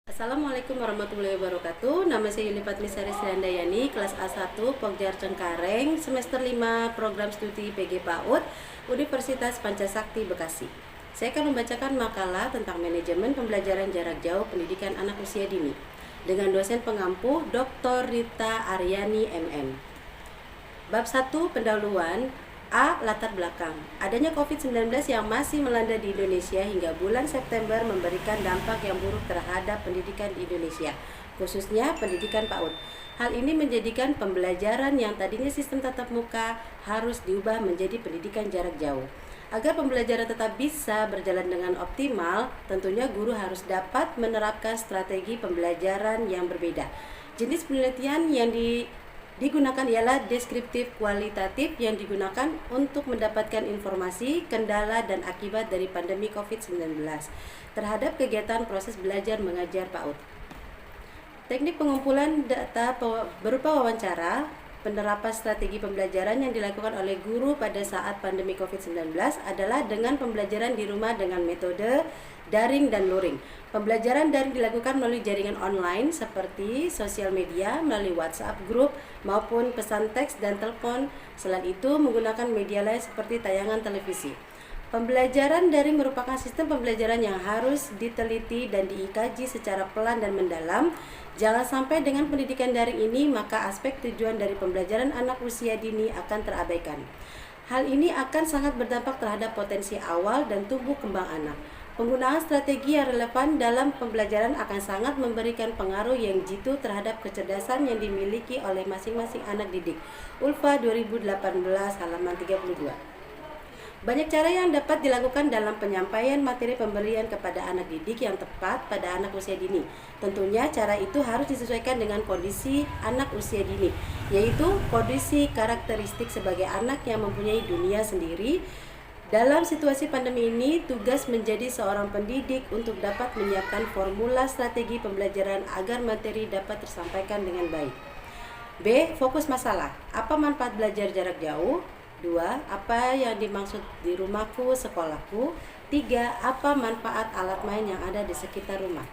Assalamualaikum warahmatullahi wabarakatuh. Nama saya Yuli Patmisari Sriandayani, kelas A1 Pokjar Cengkareng, semester 5 program studi PG PAUD, Universitas Pancasakti Bekasi. Saya akan membacakan makalah tentang manajemen pembelajaran jarak jauh pendidikan anak usia dini dengan dosen pengampu Dr. Rita Aryani MM. Bab 1 pendahuluan. A. Latar belakang. Adanya COVID-19 yang masih melanda di Indonesia hingga bulan September memberikan dampak yang buruk terhadap pendidikan di Indonesia, khususnya pendidikan PAUD. Hal ini menjadikan pembelajaran yang tadinya sistem tatap muka harus diubah menjadi pendidikan jarak jauh. Agar pembelajaran tetap bisa berjalan dengan optimal, tentunya guru harus dapat menerapkan strategi pembelajaran yang berbeda. Jenis penelitian yang digunakan ialah deskriptif kualitatif yang digunakan untuk mendapatkan informasi, kendala, dan akibat dari pandemi COVID-19 terhadap kegiatan proses belajar mengajar PAUD. Teknik pengumpulan data berupa wawancara, penerapan strategi pembelajaran yang dilakukan oleh guru pada saat pandemi COVID-19 adalah dengan pembelajaran di rumah dengan metode daring dan luring. Pembelajaran daring dilakukan melalui jaringan online seperti sosial media, melalui WhatsApp group maupun pesan teks dan telepon. Selain itu menggunakan media lain seperti tayangan televisi. Pembelajaran daring merupakan sistem pembelajaran yang harus diteliti dan dikaji secara pelan dan mendalam. Jangan sampai dengan pendidikan daring ini maka aspek tujuan dari pembelajaran anak usia dini akan terabaikan. Hal ini akan sangat berdampak terhadap potensi awal dan tumbuh kembang anak. Penggunaan strategi yang relevan dalam pembelajaran akan sangat memberikan pengaruh yang jitu terhadap kecerdasan yang dimiliki oleh masing-masing anak didik. Ulfa 2018 halaman 32. Banyak cara yang dapat dilakukan dalam penyampaian materi pemberian kepada anak didik yang tepat pada anak usia dini. Tentunya cara itu harus disesuaikan dengan kondisi anak usia dini, yaitu kondisi karakteristik sebagai anak yang mempunyai dunia sendiri. Dalam situasi pandemi ini, tugas menjadi seorang pendidik untuk dapat menyiapkan formula strategi pembelajaran agar materi dapat tersampaikan dengan baik. B. Fokus masalah. Apa manfaat belajar jarak jauh? 2. Apa yang dimaksud di rumahku, sekolahku? 3. Apa manfaat alat main yang ada di sekitar rumah?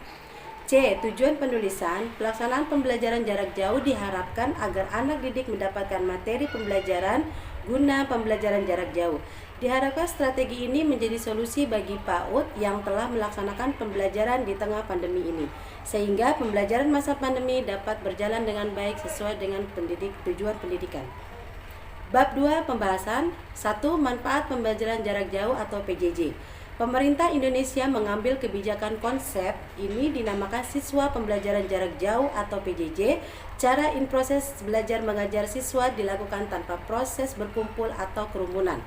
C. Tujuan penulisan. Pelaksanaan pembelajaran jarak jauh diharapkan agar anak didik mendapatkan materi pembelajaran guna pembelajaran jarak jauh. Diharapkan strategi ini menjadi solusi bagi PAUD yang telah melaksanakan pembelajaran di tengah pandemi ini, sehingga pembelajaran masa pandemi dapat berjalan dengan baik sesuai dengan tujuan pendidikan. Bab 2 pembahasan. 1. Manfaat pembelajaran jarak jauh atau PJJ. Pemerintah Indonesia mengambil kebijakan konsep ini dinamakan siswa pembelajaran jarak jauh atau PJJ. Cara proses belajar mengajar siswa dilakukan tanpa proses berkumpul atau kerumunan.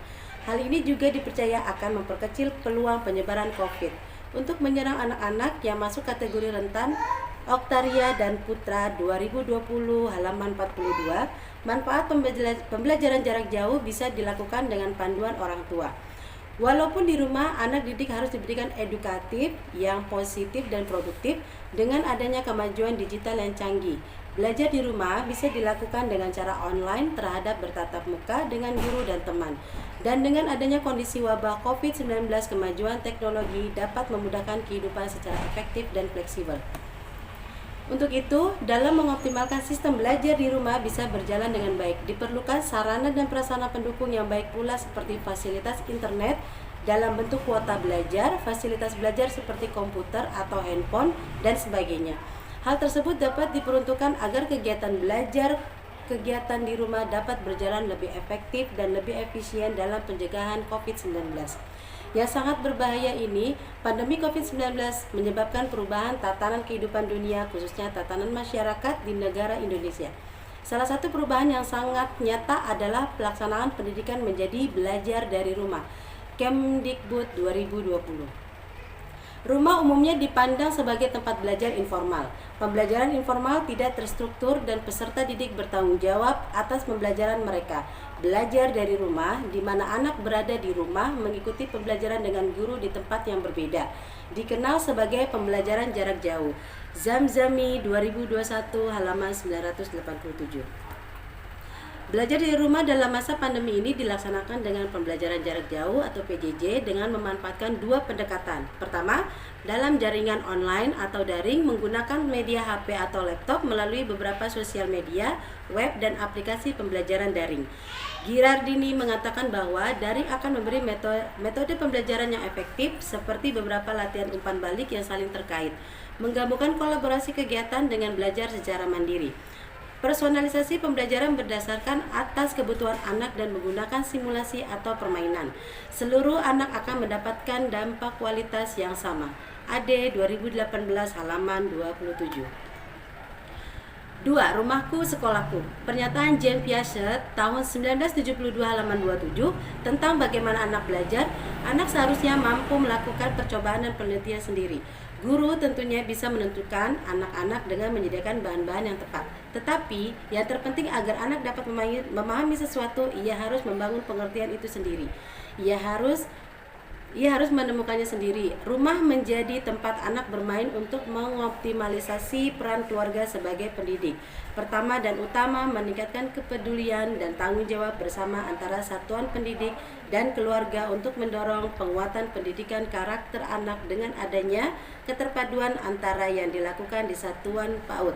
Hal ini juga dipercaya akan memperkecil peluang penyebaran COVID. Untuk menyerang anak-anak yang masuk kategori rentan, Oktaria dan Putra 2020 halaman 42, manfaat pembelajaran jarak jauh bisa dilakukan dengan panduan orang tua. Walaupun di rumah, anak didik harus diberikan edukatif yang positif dan produktif dengan adanya kemajuan digital yang canggih. Belajar di rumah bisa dilakukan dengan cara online terhadap bertatap muka dengan guru dan teman. Dan dengan adanya kondisi wabah COVID-19, kemajuan teknologi dapat memudahkan kehidupan secara efektif dan fleksibel. Untuk itu, dalam mengoptimalkan sistem belajar di rumah bisa berjalan dengan baik, diperlukan sarana dan prasarana pendukung yang baik pula seperti fasilitas internet dalam bentuk kuota belajar, fasilitas belajar seperti komputer atau handphone, dan sebagainya. Hal tersebut dapat diperuntukkan agar kegiatan di rumah dapat berjalan lebih efektif dan lebih efisien dalam pencegahan COVID-19. Yang sangat berbahaya ini, pandemi COVID-19 menyebabkan perubahan tatanan kehidupan dunia, khususnya tatanan masyarakat di negara Indonesia. Salah satu perubahan yang sangat nyata adalah pelaksanaan pendidikan menjadi belajar dari rumah. Kemdikbud 2020. Rumah umumnya dipandang sebagai tempat belajar informal. Pembelajaran informal tidak terstruktur dan peserta didik bertanggung jawab atas pembelajaran mereka. Belajar dari rumah, di mana anak berada di rumah mengikuti pembelajaran dengan guru di tempat yang berbeda, dikenal sebagai pembelajaran jarak jauh. Zamzami 2021 halaman 987. Belajar di rumah dalam masa pandemi ini dilaksanakan dengan pembelajaran jarak jauh atau PJJ dengan memanfaatkan dua pendekatan. Pertama, dalam jaringan online atau daring menggunakan media HP atau laptop melalui beberapa sosial media, web, dan aplikasi pembelajaran daring. Girardini mengatakan bahwa daring akan memberi metode pembelajaran yang efektif seperti beberapa latihan umpan balik yang saling terkait, menggabungkan kolaborasi kegiatan dengan belajar secara mandiri. Personalisasi pembelajaran berdasarkan atas kebutuhan anak dan menggunakan simulasi atau permainan. Seluruh anak akan mendapatkan dampak kualitas yang sama. AD 2018 halaman 27. 2. Rumahku Sekolahku. Pernyataan Jean Piaget tahun 1972 halaman 27 tentang bagaimana anak belajar. Anak seharusnya mampu melakukan percobaan dan penelitian sendiri. Guru tentunya bisa menentukan anak-anak dengan menyediakan bahan-bahan yang tepat. Tetapi, yang terpenting agar anak dapat memahami sesuatu, ia harus membangun pengertian itu sendiri. Ia harus menemukannya sendiri. Rumah menjadi tempat anak bermain untuk mengoptimalisasi peran keluarga sebagai pendidik. Pertama dan utama, meningkatkan kepedulian dan tanggung jawab bersama antara satuan pendidik dan keluarga untuk mendorong penguatan pendidikan karakter anak dengan adanya keterpaduan antara yang dilakukan di satuan PAUD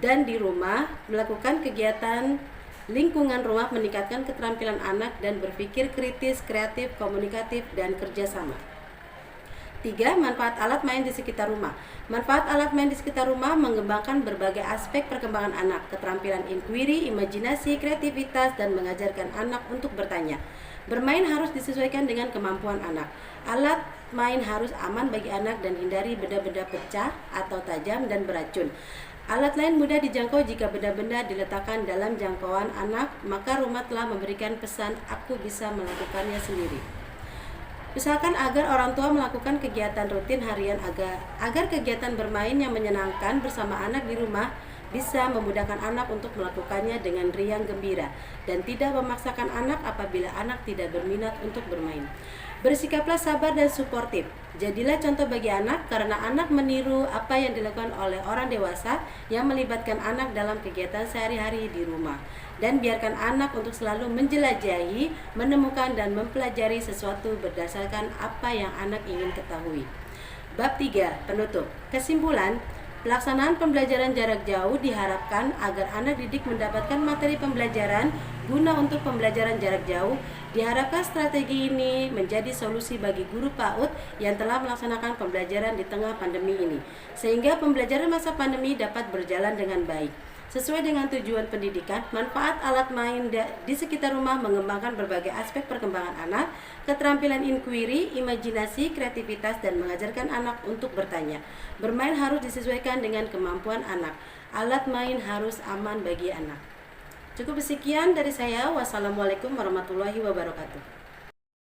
dan di rumah. Melakukan kegiatan lingkungan rumah meningkatkan keterampilan anak dan berpikir kritis, kreatif, komunikatif, dan kerjasama. 3. Manfaat alat main di sekitar rumah. Manfaat alat main di sekitar rumah mengembangkan berbagai aspek perkembangan anak, keterampilan inquiry, imajinasi, kreativitas, dan mengajarkan anak untuk bertanya. Bermain harus disesuaikan dengan kemampuan anak. Alat main harus aman bagi anak dan hindari benda-benda pecah atau tajam dan beracun. Alat lain mudah dijangkau jika benda-benda diletakkan dalam jangkauan anak, maka rumah telah memberikan pesan, aku bisa melakukannya sendiri. Usahakan agar orang tua melakukan kegiatan rutin harian agar kegiatan bermain yang menyenangkan bersama anak di rumah bisa memudahkan anak untuk melakukannya dengan riang gembira dan tidak memaksakan anak apabila anak tidak berminat untuk bermain. Bersikaplah sabar dan suportif. Jadilah contoh bagi anak karena anak meniru apa yang dilakukan oleh orang dewasa yang melibatkan anak dalam kegiatan sehari-hari di rumah. Dan biarkan anak untuk selalu menjelajahi, menemukan dan mempelajari sesuatu berdasarkan apa yang anak ingin ketahui. Bab 3. Penutup. Kesimpulan, pelaksanaan pembelajaran jarak jauh diharapkan agar anak didik mendapatkan materi pembelajaran guna untuk pembelajaran jarak jauh. Diharapkan strategi ini menjadi solusi bagi guru PAUD yang telah melaksanakan pembelajaran di tengah pandemi ini, sehingga pembelajaran masa pandemi dapat berjalan dengan baik. Sesuai dengan tujuan pendidikan, manfaat alat main di sekitar rumah mengembangkan berbagai aspek perkembangan anak, keterampilan inquiry, imajinasi, kreativitas, dan mengajarkan anak untuk bertanya. Bermain harus disesuaikan dengan kemampuan anak. Alat main harus aman bagi anak. Cukup sekian dari saya. Wassalamualaikum warahmatullahi wabarakatuh.